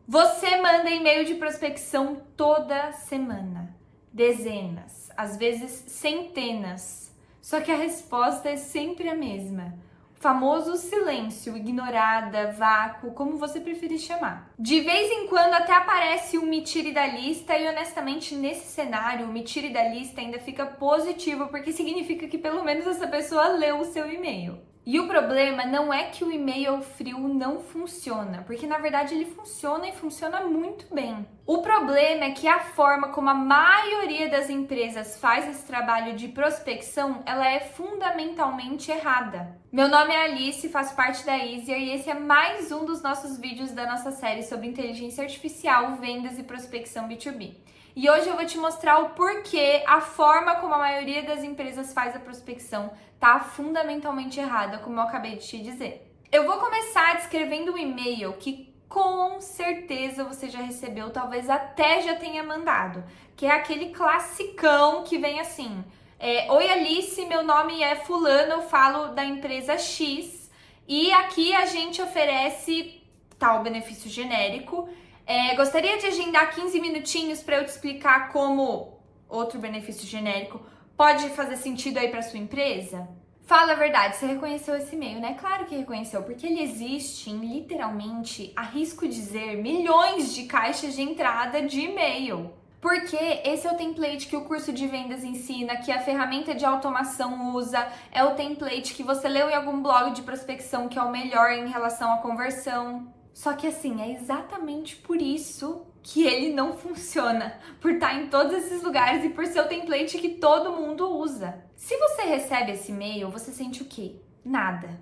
Você manda e-mail de prospecção toda semana, dezenas, às vezes centenas, só que a resposta é sempre a mesma. O famoso silêncio, ignorada, vácuo, como você preferir chamar. De vez em quando até aparece um me tire da lista e honestamente nesse cenário o me tire da lista ainda fica positivo porque significa que pelo menos essa pessoa leu o seu e-mail. E o problema não é que o e-mail frio não funciona, porque na verdade ele funciona e funciona muito bem. O problema é que a forma como a maioria das empresas faz esse trabalho de prospecção, ela é fundamentalmente errada. Meu nome é Alice, faço parte da Easier e esse é mais um dos nossos vídeos da nossa série sobre inteligência artificial, vendas e prospecção B2B. E hoje eu vou te mostrar o porquê a forma como a maioria das empresas faz a prospecção tá fundamentalmente errada, como eu acabei de te dizer. Eu vou começar descrevendo um e-mail que com certeza você já recebeu, talvez até já tenha mandado, que é aquele classicão que vem assim: Oi Alice, meu nome é fulano, eu falo da empresa X e aqui a gente oferece tal benefício genérico. Gostaria de agendar 15 minutinhos para eu te explicar como outro benefício genérico pode fazer sentido aí para sua empresa? Fala a verdade, você reconheceu esse e-mail, né? Claro que reconheceu, porque ele existe em literalmente, arrisco dizer, milhões de caixas de entrada de e-mail. Porque esse é o template que o curso de vendas ensina, que a ferramenta de automação usa, é o template que você leu em algum blog de prospecção que é o melhor em relação à conversão. Só que assim, é exatamente por isso que ele não funciona, por estar em todos esses lugares e por ser o template que todo mundo usa. Se você recebe esse e-mail, você sente o quê? Nada.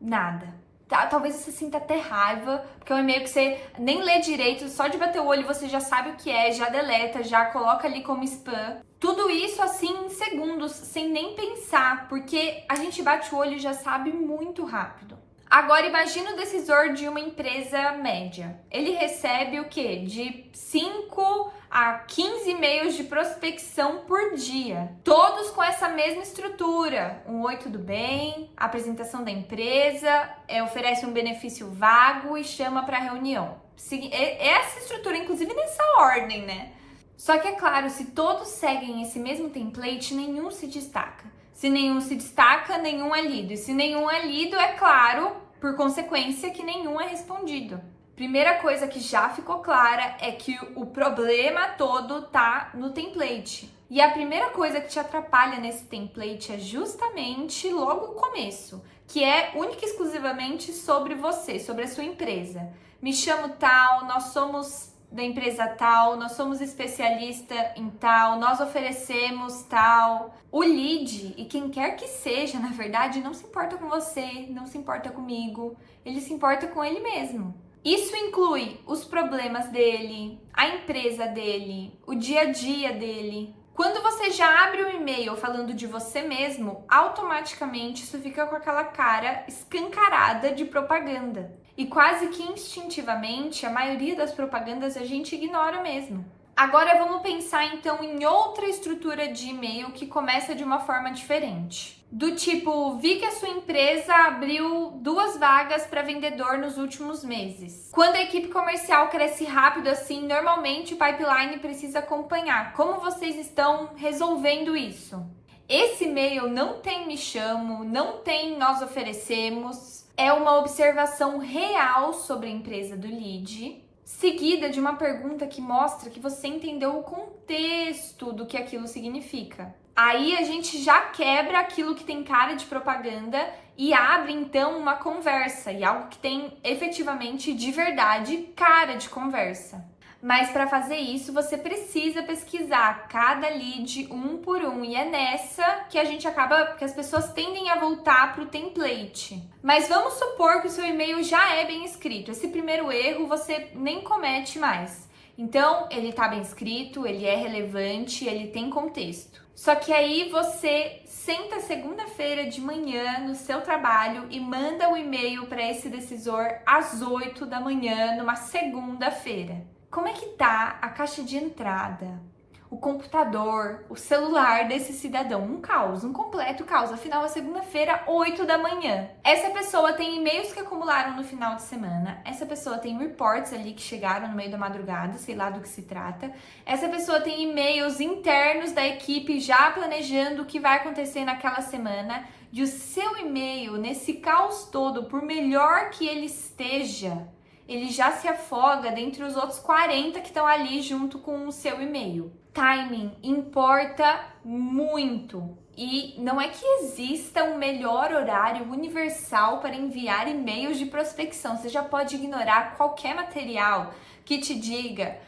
Nada. Talvez você sinta até raiva, porque é um e-mail que você nem lê direito, só de bater o olho você já sabe o que é, já deleta, já coloca ali como spam. Tudo isso assim em segundos, sem nem pensar, porque a gente bate o olho e já sabe muito rápido. Agora imagina o decisor de uma empresa média. Ele recebe o quê? De 5 a 15 e-mails de prospecção por dia. Todos com essa mesma estrutura. Um oi, tudo bem? Apresentação da empresa, oferece um benefício vago e chama para reunião. Essa estrutura, inclusive nessa ordem, né? Só que é claro, se todos seguem esse mesmo template, nenhum se destaca. Se nenhum se destaca, nenhum é lido. E se nenhum é lido, é claro, por consequência, que nenhum é respondido. Primeira coisa que já ficou clara é que o problema todo tá no template. E a primeira coisa que te atrapalha nesse template é justamente logo o começo, que é única e exclusivamente sobre você, sobre a sua empresa. Me chamo tal, nós somos da empresa tal, nós somos especialista em tal, nós oferecemos tal. O lead, e quem quer que seja, na verdade, não se importa com você, não se importa comigo, ele se importa com ele mesmo. Isso inclui os problemas dele, a empresa dele, o dia a dia dele. Quando você já abre um e-mail falando de você mesmo, automaticamente isso fica com aquela cara escancarada de propaganda. E quase que instintivamente, a maioria das propagandas a gente ignora mesmo. Agora vamos pensar então em outra estrutura de e-mail que começa de uma forma diferente. Do tipo, vi que a sua empresa abriu 2 vagas para vendedor nos últimos meses. Quando a equipe comercial cresce rápido assim, normalmente o pipeline precisa acompanhar. Como vocês estão resolvendo isso? Esse e-mail não tem me chamo, não tem nós oferecemos. É uma observação real sobre a empresa do lead, seguida de uma pergunta que mostra que você entendeu o contexto do que aquilo significa. Aí a gente já quebra aquilo que tem cara de propaganda e abre então uma conversa, e algo que tem efetivamente de verdade cara de conversa. Mas para fazer isso, você precisa pesquisar cada lead um por um. E é nessa que a gente acaba, que as pessoas tendem a voltar para o template. Mas vamos supor que o seu e-mail já é bem escrito. Esse primeiro erro você nem comete mais. Então, ele está bem escrito, ele é relevante, ele tem contexto. Só que aí você senta segunda-feira de manhã no seu trabalho e manda o e-mail para esse decisor às 8 da manhã, numa segunda-feira. Como é que tá a caixa de entrada? O o computador, o celular desse cidadão. Um caos, um completo caos. Afinal, é segunda-feira, 8 da manhã. Essa pessoa tem e-mails que acumularam no final de semana. Essa pessoa tem reports ali que chegaram no meio da madrugada, sei lá do que se trata. Essa pessoa tem e-mails internos da equipe já planejando o que vai acontecer naquela semana. E o seu e-mail, nesse caos todo, por melhor que ele esteja, ele já se afoga dentre os outros 40 que estão ali junto com o seu e-mail. Timing importa muito. E não é que exista um melhor horário universal para enviar e-mails de prospecção. Você já pode ignorar qualquer material que te diga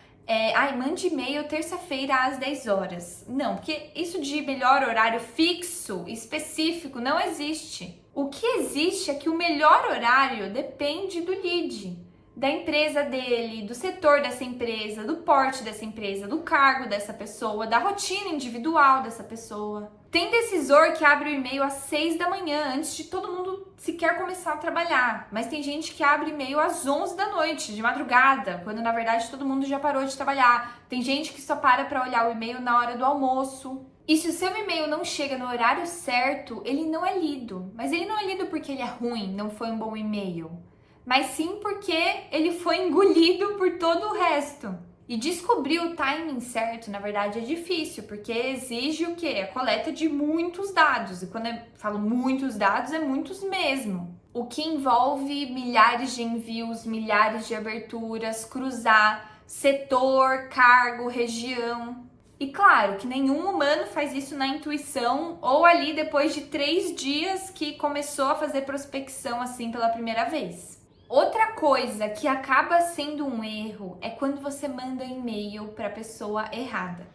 mande e-mail terça-feira às 10 horas. Não, porque isso de melhor horário fixo, específico, não existe. O que existe é que o melhor horário depende do lead, da empresa dele, do setor dessa empresa, do porte dessa empresa, do cargo dessa pessoa, da rotina individual dessa pessoa. Tem decisor que abre o e-mail às 6 da manhã, antes de todo mundo sequer começar a trabalhar. Mas tem gente que abre e-mail às 11 da noite, de madrugada, quando na verdade todo mundo já parou de trabalhar. Tem gente que só para olhar o e-mail na hora do almoço. E se o seu e-mail não chega no horário certo, ele não é lido. Mas ele não é lido porque ele é ruim, não foi um bom e-mail, mas sim porque ele foi engolido por todo o resto. E descobrir o timing certo, na verdade, é difícil, porque exige o quê? A coleta de muitos dados. E quando eu falo muitos dados, é muitos mesmo. O que envolve milhares de envios, milhares de aberturas, cruzar setor, cargo, região. E claro que nenhum humano faz isso na intuição ou ali depois de 3 dias que começou a fazer prospecção assim pela primeira vez. Outra coisa que acaba sendo um erro é quando você manda e-mail para a pessoa errada.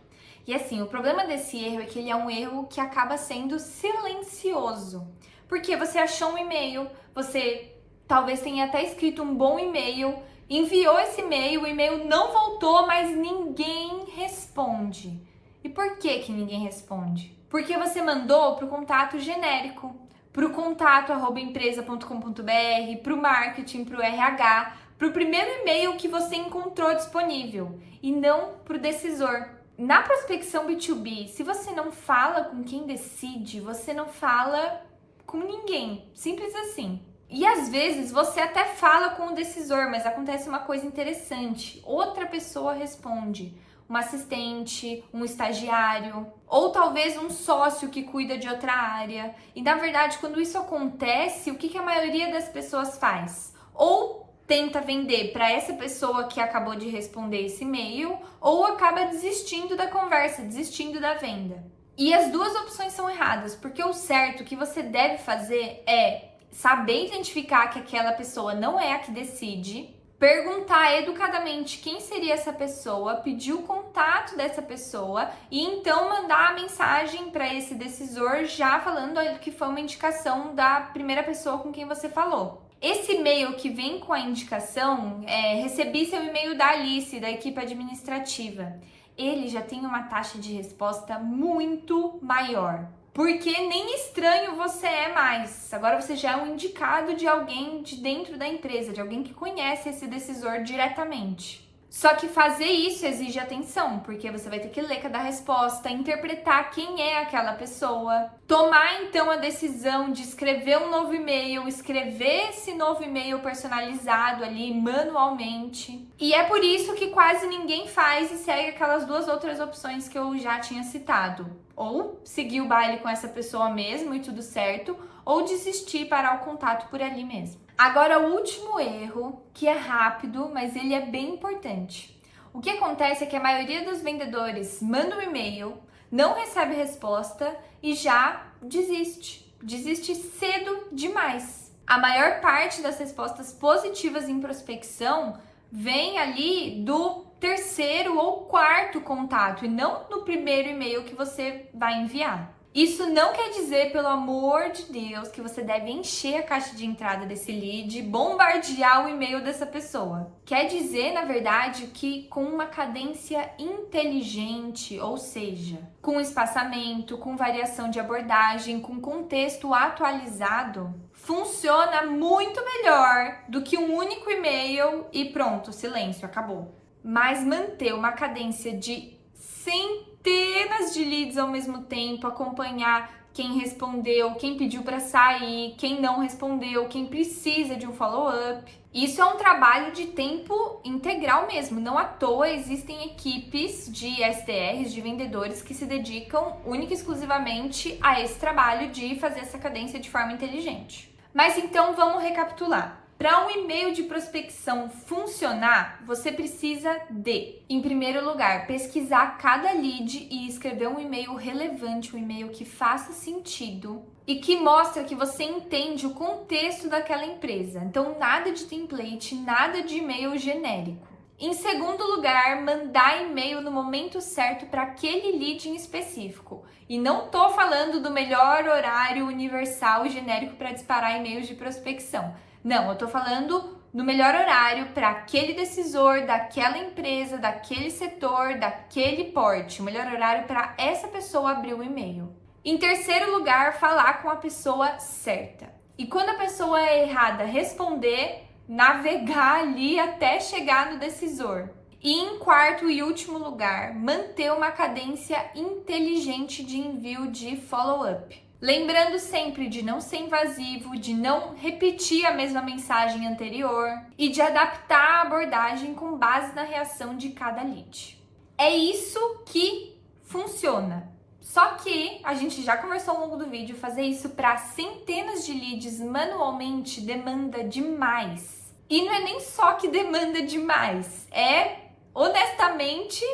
E assim, o problema desse erro é que ele é um erro que acaba sendo silencioso. Porque você achou um e-mail, você talvez tenha até escrito um bom e-mail, enviou esse e-mail, o e-mail não voltou, mas ninguém responde. E por que que ninguém responde? Porque você mandou para o contato genérico, para o contato @empresa.com.br, para o marketing, para o RH, para o primeiro e-mail que você encontrou disponível e não para o decisor. Na prospecção B2B, se você não fala com quem decide, você não fala com ninguém, simples assim. E às vezes você até fala com o decisor, mas acontece uma coisa interessante, outra pessoa responde. Um assistente, um estagiário, ou talvez um sócio que cuida de outra área. E na verdade, quando isso acontece, o que a maioria das pessoas faz? Ou tenta vender para essa pessoa que acabou de responder esse e-mail, ou acaba desistindo da conversa, desistindo da venda. E as duas opções são erradas, porque o certo que você deve fazer é saber identificar que aquela pessoa não é a que decide, perguntar educadamente quem seria essa pessoa, pedir o contato dessa pessoa e então mandar a mensagem para esse decisor já falando que foi uma indicação da primeira pessoa com quem você falou. Esse e-mail que vem com a indicação, recebi seu e-mail da Alice, da equipe administrativa. Ele já tem uma taxa de resposta muito maior. Porque nem estranho você é mais. Agora você já é um indicado de alguém de dentro da empresa, de alguém que conhece esse decisor diretamente. Só que fazer isso exige atenção, porque você vai ter que ler cada resposta, interpretar quem é aquela pessoa, tomar então a decisão de escrever um novo e-mail, escrever esse novo e-mail personalizado ali manualmente. E é por isso que quase ninguém faz e segue aquelas duas outras opções que eu já tinha citado. Ou seguir o baile com essa pessoa mesmo e tudo certo, ou desistir e parar o contato por ali mesmo. Agora, o último erro, que é rápido, mas ele é bem importante. O que acontece é que a maioria dos vendedores manda um e-mail, não recebe resposta e já desiste. Desiste cedo demais. A maior parte das respostas positivas em prospecção vem ali do terceiro ou quarto contato e não no primeiro e-mail que você vai enviar. Isso não quer dizer, pelo amor de Deus, que você deve encher a caixa de entrada desse lead, bombardear o e-mail dessa pessoa. Quer dizer, na verdade, que com uma cadência inteligente, ou seja, com espaçamento, com variação de abordagem, com contexto atualizado, funciona muito melhor do que um único e-mail e pronto, silêncio, acabou. Mas manter uma cadência de 100 centenas de leads ao mesmo tempo, acompanhar quem respondeu, quem pediu para sair, quem não respondeu, quem precisa de um follow-up. Isso é um trabalho de tempo integral mesmo. Não à toa existem equipes de SDRs, de vendedores, que se dedicam única e exclusivamente a esse trabalho de fazer essa cadência de forma inteligente. Mas então vamos recapitular. Para um e-mail de prospecção funcionar, você precisa de, em primeiro lugar, pesquisar cada lead e escrever um e-mail relevante, um e-mail que faça sentido e que mostre que você entende o contexto daquela empresa. Então, nada de template, nada de e-mail genérico. Em segundo lugar, mandar e-mail no momento certo para aquele lead em específico. E não tô falando do melhor horário universal e genérico para disparar e-mails de prospecção. Não, eu tô falando do melhor horário para aquele decisor, daquela empresa, daquele setor, daquele porte. O melhor horário para essa pessoa abrir o e-mail. Em terceiro lugar, falar com a pessoa certa. E quando a pessoa errada responder, navegar ali até chegar no decisor. E em quarto e último lugar, manter uma cadência inteligente de envio de follow-up. Lembrando sempre de não ser invasivo, de não repetir a mesma mensagem anterior e de adaptar a abordagem com base na reação de cada lead. É isso que funciona. Só que a gente já conversou ao longo do vídeo, fazer isso para centenas de leads manualmente demanda demais. E não é nem só que demanda demais, é honestamente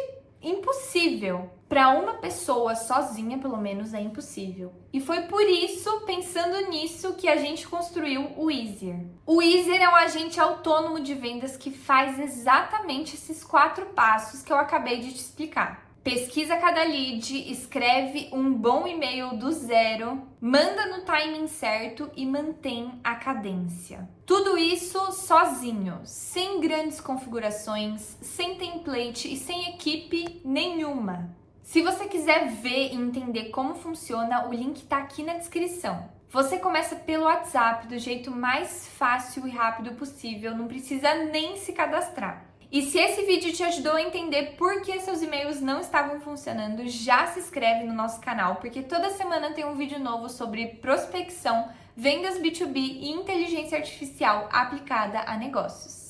impossível. Para uma pessoa sozinha, pelo menos, é impossível. E foi por isso, pensando nisso, que a gente construiu o Easier. O Easier é um agente autônomo de vendas que faz exatamente esses 4 passos que eu acabei de te explicar. Pesquisa cada lead, escreve um bom e-mail do zero, manda no timing certo e mantém a cadência. Tudo isso sozinho, sem grandes configurações, sem template e sem equipe nenhuma. Se você quiser ver e entender como funciona, o link está aqui na descrição. Você começa pelo WhatsApp do jeito mais fácil e rápido possível, não precisa nem se cadastrar. E se esse vídeo te ajudou a entender por que seus e-mails não estavam funcionando, já se inscreve no nosso canal, porque toda semana tem um vídeo novo sobre prospecção, vendas B2B e inteligência artificial aplicada a negócios.